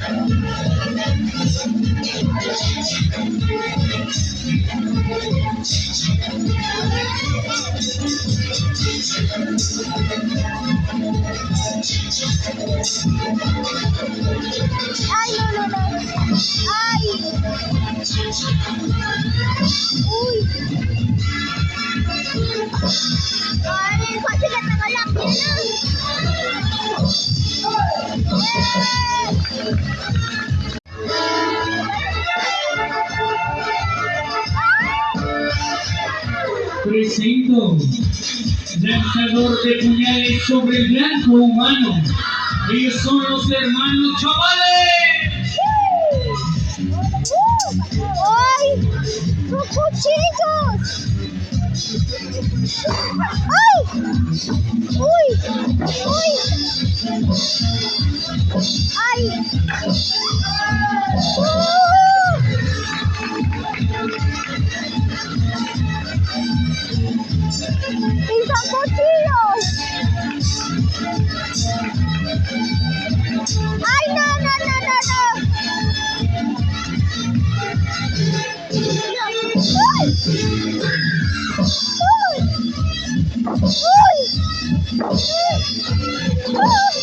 Ay, no, no, no. Ay. Uy. Ay, kasi natagalak yun Presento, lanzador de puñales sobre el blanco humano. Ellos son los hermanos Chavales. ¡Ay! ¡Son cuchillos! ¡Ay! ¡Uy! ¡Uy! ¡Ay! ¡Son cuchillos! ¡Ay, no, no, no, no, no! ¡Uy! ¡Uy! ¡Uy! ¡Uy!